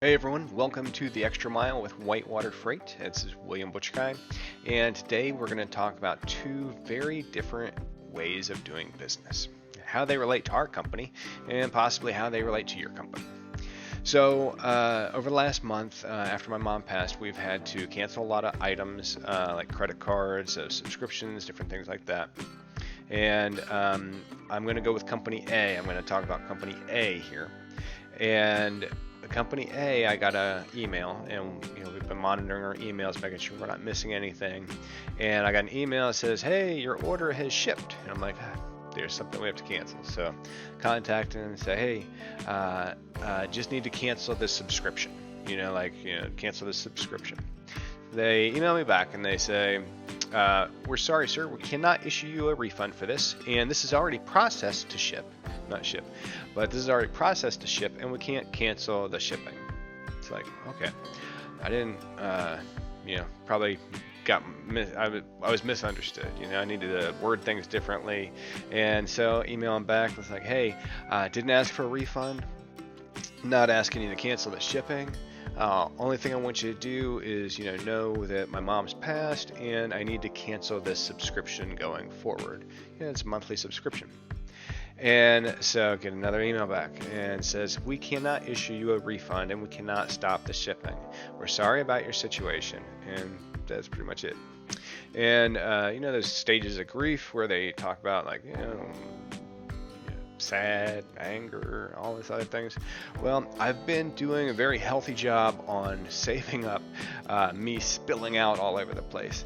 Hey everyone, welcome to the Extra Mile with Whitewater Freight. This is William Butchkai, and today we're going to talk about two very different ways of doing business, how they relate to our company, and possibly how they relate to your company. So, over the last month, after my mom passed, we've had to cancel a lot of items like credit cards, subscriptions, different things like that. And I'm going to go with Company A. I'm going to talk about Company A here. And Company A, I got an email, and we've been monitoring our emails, making sure we're not missing anything. And I got an email that says, "Hey, your order has shipped." And I'm like, "There's something we have to cancel." So, contact them and say, "Hey, just need to cancel this subscription. Cancel this subscription." They email me back and they say, "We're sorry, sir. We cannot issue you a refund for this, and this is already processed to ship." Not ship, but this is already processed to ship, and we can't cancel the shipping. It's like, okay, I didn't, probably I was misunderstood. I needed to word things differently, and so email them back. It's like, hey, didn't ask for a refund, not asking you to cancel the shipping. Only thing I want you to do is, know that my mom's passed, and I need to cancel this subscription going forward. It's a monthly subscription. And so get another email back and says, "We cannot issue you a refund and we cannot stop the shipping. We're sorry about your situation." And that's pretty much it. And those stages of grief where they talk about sad, anger, all these other things. Well, I've been doing a very healthy job on saving up me spilling out all over the place.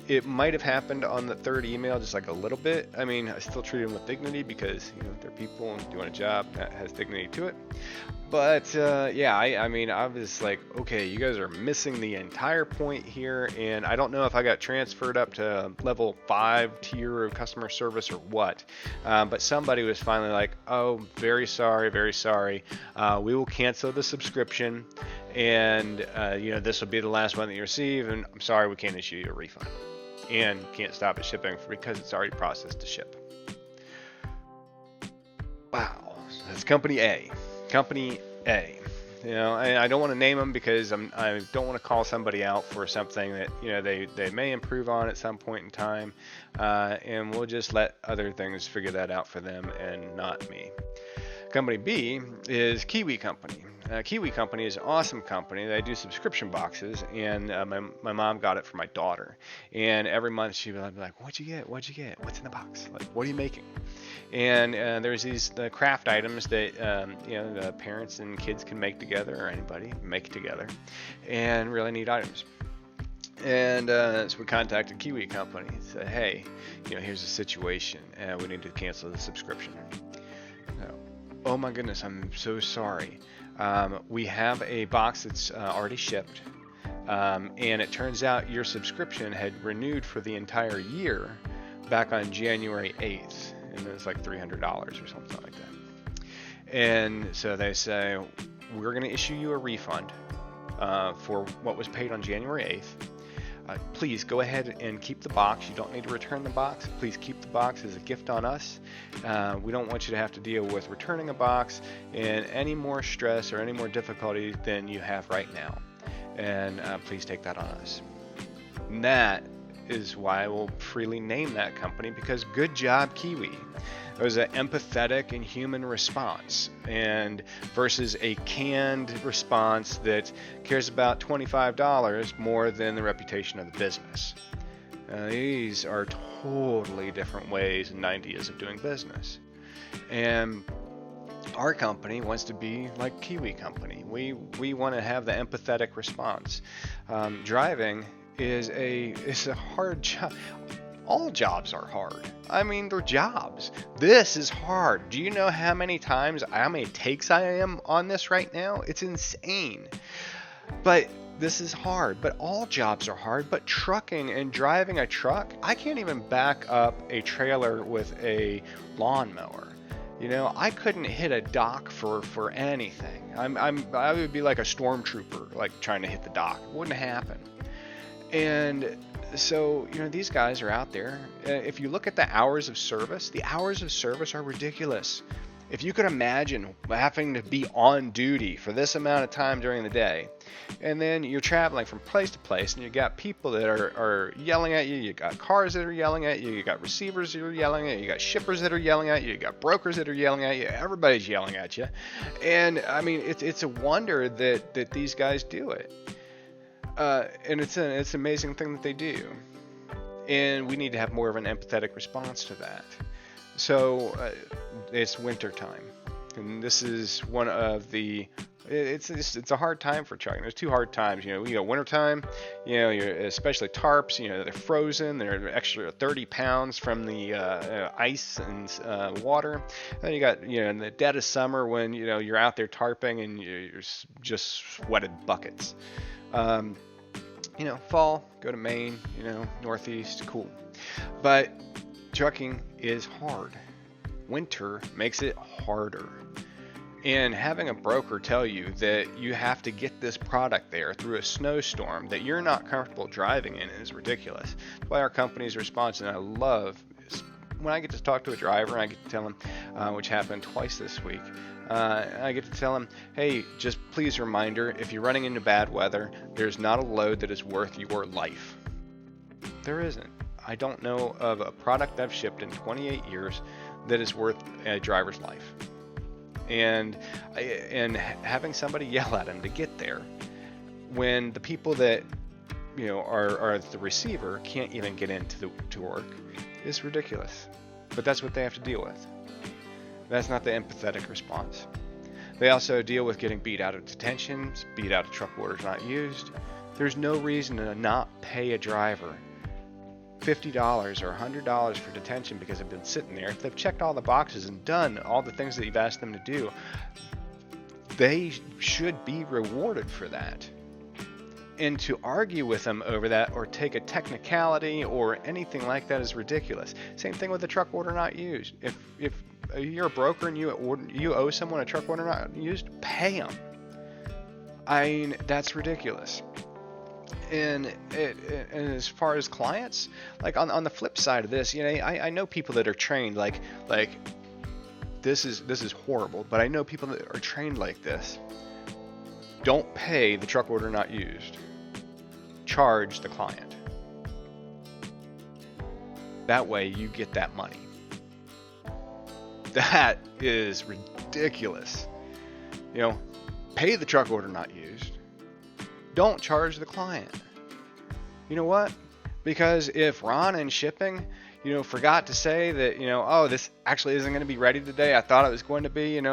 It might have happened on the third email, just like a little bit. I mean, I still treat them with dignity because, they're people doing a job that has dignity to it. But I was like, okay, you guys are missing the entire point here, and I don't know if I got transferred up to level 5 tier of customer service or what. But somebody was finally like, "Oh, very sorry, very sorry. We will cancel the subscription, and this will be the last one that you receive, and I'm sorry we can't issue you a refund. And can't stop the shipping because it's already processed to ship." Wow, that's Company A. Company A. I don't want to name them because I don't want to call somebody out for something that they may improve on at some point in time, and we'll just let other things figure that out for them and not me. Company B is Kiwi Company. Kiwi Company is an awesome company. They do subscription boxes, and my mom got it for my daughter. And every month she'd be like, "What'd you get? What'd you get? What's in the box? Like, what are you making?" And there's these craft items that the parents and kids can make together, or anybody make together, and really neat items. And so we contacted Kiwi Company and said, "Hey, here's the situation. We need to cancel the subscription." "Oh my goodness, I'm so sorry. We have a box that's already shipped, and it turns out your subscription had renewed for the entire year back on January 8th, and it was like $300 or something like that." And so they say, "We're going to issue you a refund for what was paid on January 8th. Please go ahead and keep the box. You don't need to return the box. Please keep the box as a gift on us. We don't want you to have to deal with returning a box and any more stress or any more difficulty than you have right now. And please take that on us." And that is why I will freely name that company, because good job, Kiwi. It was an empathetic and human response, and versus a canned response that cares about $25 more than the reputation of the business. These are totally different ways and ideas of doing business. And our company wants to be like Kiwi Company. We want to have the empathetic response. Driving is a hard job. All jobs are hard. I mean, they're jobs. This is hard. Do you know how many takes I am on this right now? It's insane. But this is hard. But all jobs are hard. But trucking and driving a truck, I can't even back up a trailer with a lawnmower. I couldn't hit a dock for anything. I would be like a stormtrooper, like trying to hit the dock. It wouldn't happen. And so, these guys are out there. If you look at the hours of service are ridiculous. If you could imagine having to be on duty for this amount of time during the day, and then you're traveling from place to place, and you got people that are yelling at you, you got cars that are yelling at you, you got receivers that are yelling at you, you got shippers that are yelling at you, you got brokers that are yelling at you, everybody's yelling at you. And I mean, it's a wonder that these guys do it. And it's an amazing thing that they do. And we need to have more of an empathetic response to that. So it's winter time, and this is one of the it's a hard time for trucking. There's two hard times, you got winter time, you're especially tarps, they're frozen, they're extra 30 pounds from the ice and water. And then you got in the dead of summer when you're out there tarping and you're just sweated buckets. Fall, go to Maine, Northeast, cool. But trucking is hard. Winter makes it harder. And having a broker tell you that you have to get this product there through a snowstorm that you're not comfortable driving in is ridiculous. That's why our company's response, and I love, is when I get to talk to a driver and I get to tell them, which happened twice this week, I get to tell them, hey, just please reminder, if you're running into bad weather, there's not a load that is worth your life. There isn't. I don't know of a product I've shipped in 28 years that is worth a driver's life. And having somebody yell at him to get there when the people that are the receiver can't even get into to work is ridiculous. But that's what they have to deal with. That's not the empathetic response. They also deal with getting beat out of detentions, beat out of truck orders not used. There's no reason to not pay a driver $50 or $100 for detention because they've been sitting there. If they've checked all the boxes and done all the things that you've asked them to do, they should be rewarded for that. And to argue with them over that or take a technicality or anything like that is ridiculous. Same thing with the truck order not used. If you're a broker and you owe someone a truck order not used, pay them. I mean, that's ridiculous. And as far as clients, like on the flip side of this, I know people that are trained like this is horrible, but I know people that are trained like this. Don't pay the truck order not used. Charge the client. That way you get that money. That is ridiculous. Pay the truck order not used. Don't charge the client. You know what? Because if Ron in shipping, forgot to say that, oh, this actually isn't going to be ready today. I thought it was going to be, and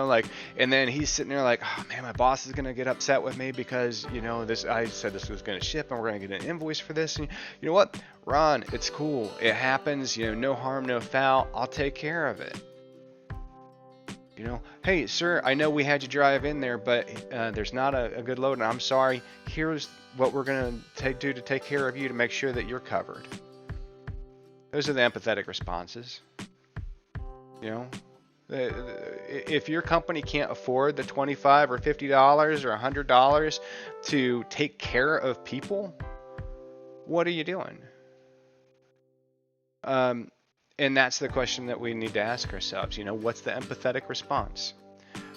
then he's sitting there like, oh man, my boss is going to get upset with me because, I said this was going to ship and we're going to get an invoice for this. And you know what? Ron, it's cool. It happens, no harm, no foul. I'll take care of it. Hey, sir, I know we had you drive in there, but there's not a good load, and I'm sorry. Here's what we're going to do to take care of you to make sure that you're covered. Those are the empathetic responses. If your company can't afford the $25 or $50 or $100 to take care of people, what are you doing? And that's the question that we need to ask ourselves. What's the empathetic response?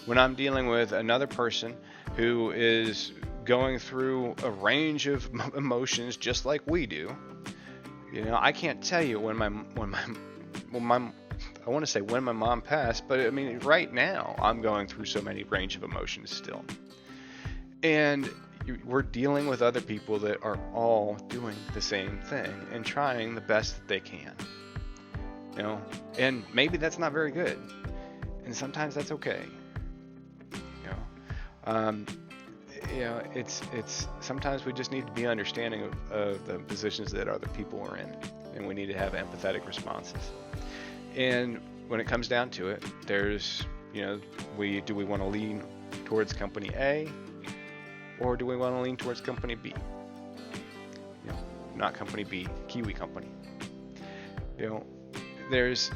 When I'm dealing with another person who is going through a range of emotions just like we do, I can't tell you when my I want to say when my mom passed, but I mean right now I'm going through so many range of emotions still. And we're dealing with other people that are all doing the same thing and trying the best that they can. And maybe that's not very good, and sometimes that's okay. It's sometimes we just need to be understanding of the positions that other people are in, and we need to have empathetic responses. And when it comes down to it, there's, do we want to lean towards company A, or do we want to lean towards company B? Not company B, Kiwi company. There's,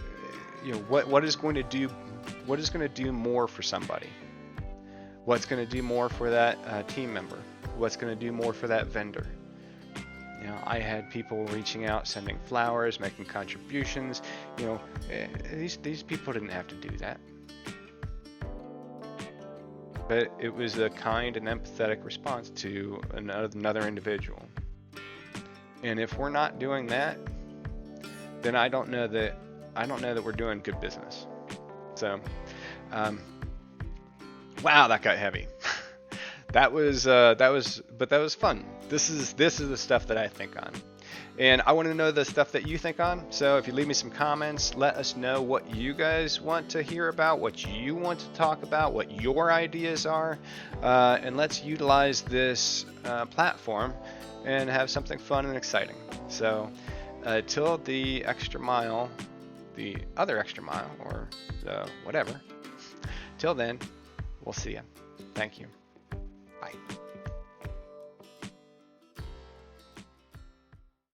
what is going to do more for somebody? What's going to do more for that team member? What's going to do more for that vendor? I had people reaching out, sending flowers, making contributions. These people didn't have to do that. but it was a kind and empathetic response to another individual. And if we're not doing that, then I don't know that we're doing good business. So, wow, that got heavy. that was fun. This is the stuff that I think on. And I want to know the stuff that you think on. So if you leave me some comments, let us know what you guys want to hear about, what you want to talk about, what your ideas are. And let's utilize this platform and have something fun and exciting. So till the extra mile, the other extra mile, or whatever. Till then, we'll see you. Thank you. Bye.